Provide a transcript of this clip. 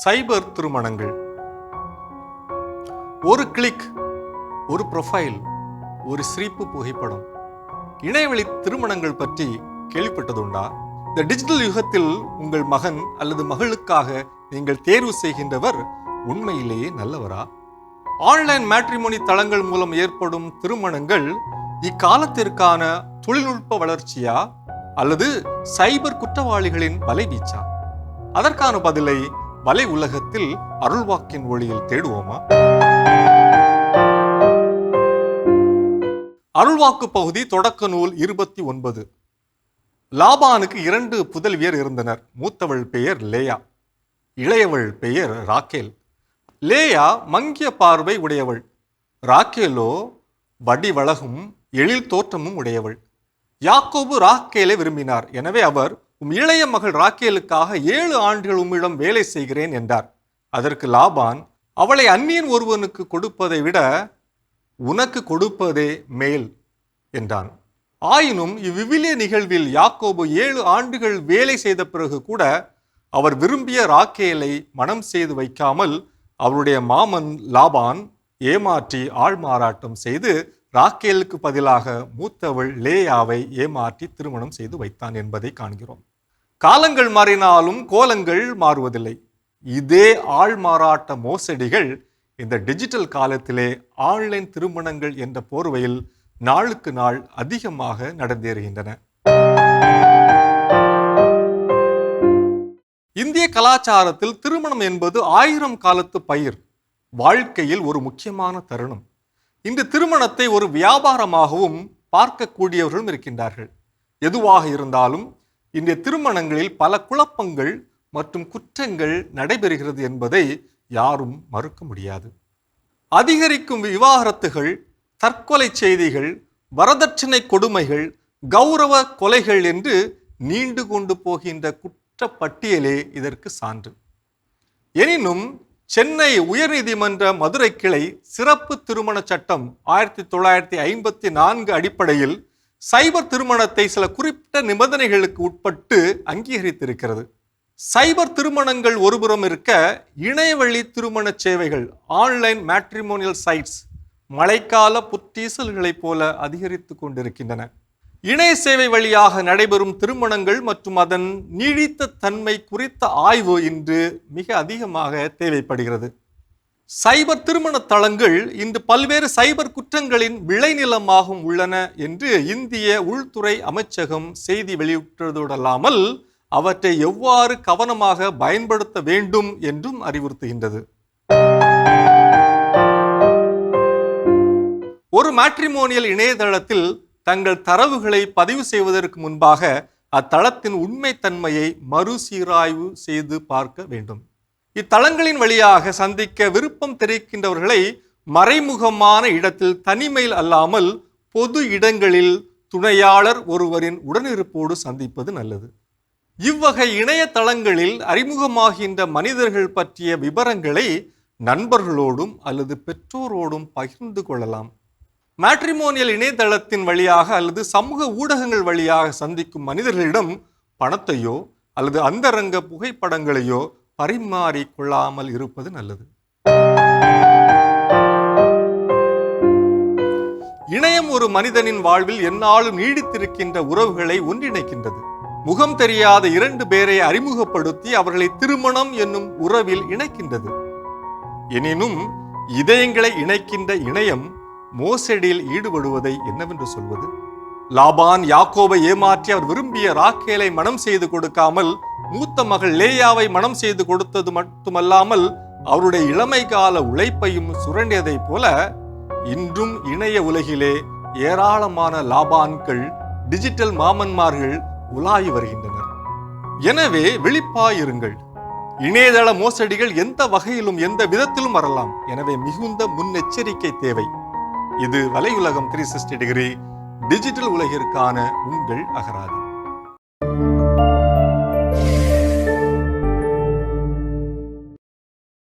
சைபர் திருமணங்கள். ஒரு கிளிக், ஒரு ப்ரொஃபைல், ஒரு சிரிப்பு புகைப்படம். இணையவழி திருமணங்கள் பற்றி கேள்விப்பட்டதுண்டா? இந்த டிஜிட்டல் யுகத்தில் உங்கள் மகன் அல்லது மகளுக்காக நீங்கள் தேர்வு செய்கின்றவர் உண்மையிலேயே நல்லவரா? ஆன்லைன் மேட்ரிமோனி தளங்கள் மூலம் ஏற்படும் திருமணங்கள் இக்காலத்திற்கான தொழில்நுட்ப வளர்ச்சியா அல்லது சைபர் குற்றவாளிகளின் வலைவீச்சா? அதற்கான பதிலை வலை உலகத்தில் அருள்வாக்கின் ஒளியில் தேடுவோமா? அருள்வாக்கு பகுதி, தொடக்க நூல் 29. லாபானுக்கு 2 புதல்வியர் இருந்தனர். மூத்தவள் பெயர் லேயா, இளையவள் பெயர் ராக்கேல். லேயா மங்கிய பார்வை உடையவள், ராக்கேலோ வடிவழகும் எழில் தோற்றமும் உடையவள். யாக்கோபு ராக்கேலை விரும்பினார். எனவே அவர், உம் இளைய மகள் ராக்கேலுக்காக 7 ஆண்டுகள் உம்மிடம் வேலை செய்கிறேன் என்றார். அதற்கு லாபான், அவளை அந்நியன் ஒருவனுக்கு கொடுப்பதை விட உனக்கு கொடுப்பதே மேல் என்றான். ஆயினும் இவ்விவிலிய நிகழ்வில் யாக்கோபு 7 ஆண்டுகள் வேலை செய்த பிறகு கூட அவர் விரும்பிய ராக்கேலை மனம் செய்து வைக்காமல் அவருடைய மாமன் லாபான் ஏமாற்றி ஆள்மாறாட்டம் செய்து ராக்கேலுக்கு பதிலாக மூத்தவள் லேயாவை ஏமாற்றி திருமணம் செய்து வைத்தான் என்பதை காண்கிறோம். காலங்கள் மாறினாலும் கோலங்கள் மாறுவதில்லை. இதே ஆள்மாறாட்ட மோசடிகள் இந்த டிஜிட்டல் காலத்திலே ஆன்லைன் திருமணங்கள் என்ற போர்வையில் நாளுக்கு நாள் அதிகமாக நடந்தேறுகின்றன. இந்திய கலாச்சாரத்தில் திருமணம் என்பது 1000 காலத்து பயிர், வாழ்க்கையில் ஒரு முக்கியமான தருணம். இன்று திருமணத்தை ஒரு வியாபாரமாகவும் பார்க்கக்கூடியவர்களும் இருக்கின்றார்கள். எதுவாக இருந்தாலும் இன்றைய திருமணங்களில் பல குழப்பங்கள் மற்றும் குற்றங்கள் நடைபெறுகிறது என்பதை யாரும் மறுக்க முடியாது. அதிகரிக்கும் விவாகரத்துகள், தற்கொலை செய்திகள், வரதட்சணை கொடுமைகள், கௌரவ கொலைகள் என்று நீண்டு கொண்டு போகின்ற குற்றப்பட்டியலே இதற்கு சான்று. எனினும் சென்னை உயர்நீதிமன்ற மதுரை கிளை சிறப்பு திருமண சட்டம் 1954 அடிப்படையில் சைபர் திருமணத்தை சில குறிப்பிட்ட நிபந்தனைகளுக்கு உட்பட்டு அங்கீகரித்திருக்கிறது. சைபர் திருமணங்கள் ஒருபுறம் இருக்க, இணையவழி திருமண சேவைகள், ஆன்லைன் மேட்ரிமோனியல் சைட்ஸ் மழைக்கால புற்றீசல்களைப் போல அதிகரித்து கொண்டிருக்கின்றன. இணைய சேவை வழியாக நடைபெறும் திருமணங்கள் மற்றும் அதன் நீடித்த தன்மை குறித்த ஆய்வு இன்று மிக அதிகமாக தேவைப்படுகிறது. சைபர் திருமண தளங்கள் இன்று பல்வேறு சைபர் குற்றங்களின் விளைநிலமாகவும் உள்ளன என்று இந்திய உள்துறை அமைச்சகம் செய்தி வெளியிட்டதோடல்லாமல் அவற்றை எவ்வாறு கவனமாக பயன்படுத்த வேண்டும் என்றும் அறிவுறுத்துகின்றது. ஒரு மேட்ரிமோனியல் இணையதளத்தில் தங்கள் தரவுகளை பதிவு செய்வதற்கு முன்பாக அத்தளத்தின் உண்மைத்தன்மையை மறுசீராய்வு செய்து பார்க்க வேண்டும். இத்தளங்களின் வழியாக சந்திக்க விருப்பம் தெரிவிக்கின்றவர்களை மறைமுகமான இடத்தில் தனிமையில் அல்லாமல் பொது இடங்களில் துணையாளர் ஒருவரின் உடனிருப்போடு சந்திப்பது நல்லது. இவ்வகை இணையதளங்களில் அறிமுகமாகின்ற மனிதர்கள் பற்றிய விவரங்களை நண்பர்களோடும் அல்லது பெற்றோரோடும் பகிர்ந்து கொள்ளலாம். மேட்ரிமோனியல் இணையதளத்தின் வழியாக அல்லது சமூக ஊடகங்கள் வழியாக சந்திக்கும் மனிதர்களிடம் பணத்தையோ அல்லது அந்தரங்க புகைப்படங்களையோ பரிமாறி கொள்ளாமல் இருப்பது நல்லது. இணையம் ஒரு மனிதனின் வாழ்வில் எந்நாளும் நீடித்திருக்கின்ற உறவுகளை ஒன்றிணைக்கின்றது. முகம் தெரியாத 2 பேரை அறிமுகப்படுத்தி அவர்களை திருமணம் என்னும் உறவில் இணைக்கின்றது. எனினும் இதயங்களை இணைக்கின்ற இணையம் மோசடியில் ஈடுபடுவதை என்னவென்று சொல்வது? லாபான் யாக்கோபை ஏமாற்றி அவர் விரும்பிய ராக்கேலை மனம் செய்து கொடுக்காமல் மூத்த மகள் லேயாவை மனம் செய்து கொடுத்தது மட்டுமல்லாமல் அவருடைய இளமை கால உழைப்பையும் சுரண்டியதை போல இன்றும் இணைய உலகிலே ஏராளமான லாபான்கள், டிஜிட்டல் மாமன்மார்கள் உலாவி வருகின்றனர். எனவே விழிப்பாயிருங்கள். இணையதள மோசடிகள் எந்த வகையிலும் எந்த விதத்திலும் வரலாம். எனவே மிகுந்த முன்னெச்சரிக்கை தேவை. இது வலையுலகம் 360 டிகிரி டிஜிட்டல் உலகிற்கான உங்கள் அகராதி.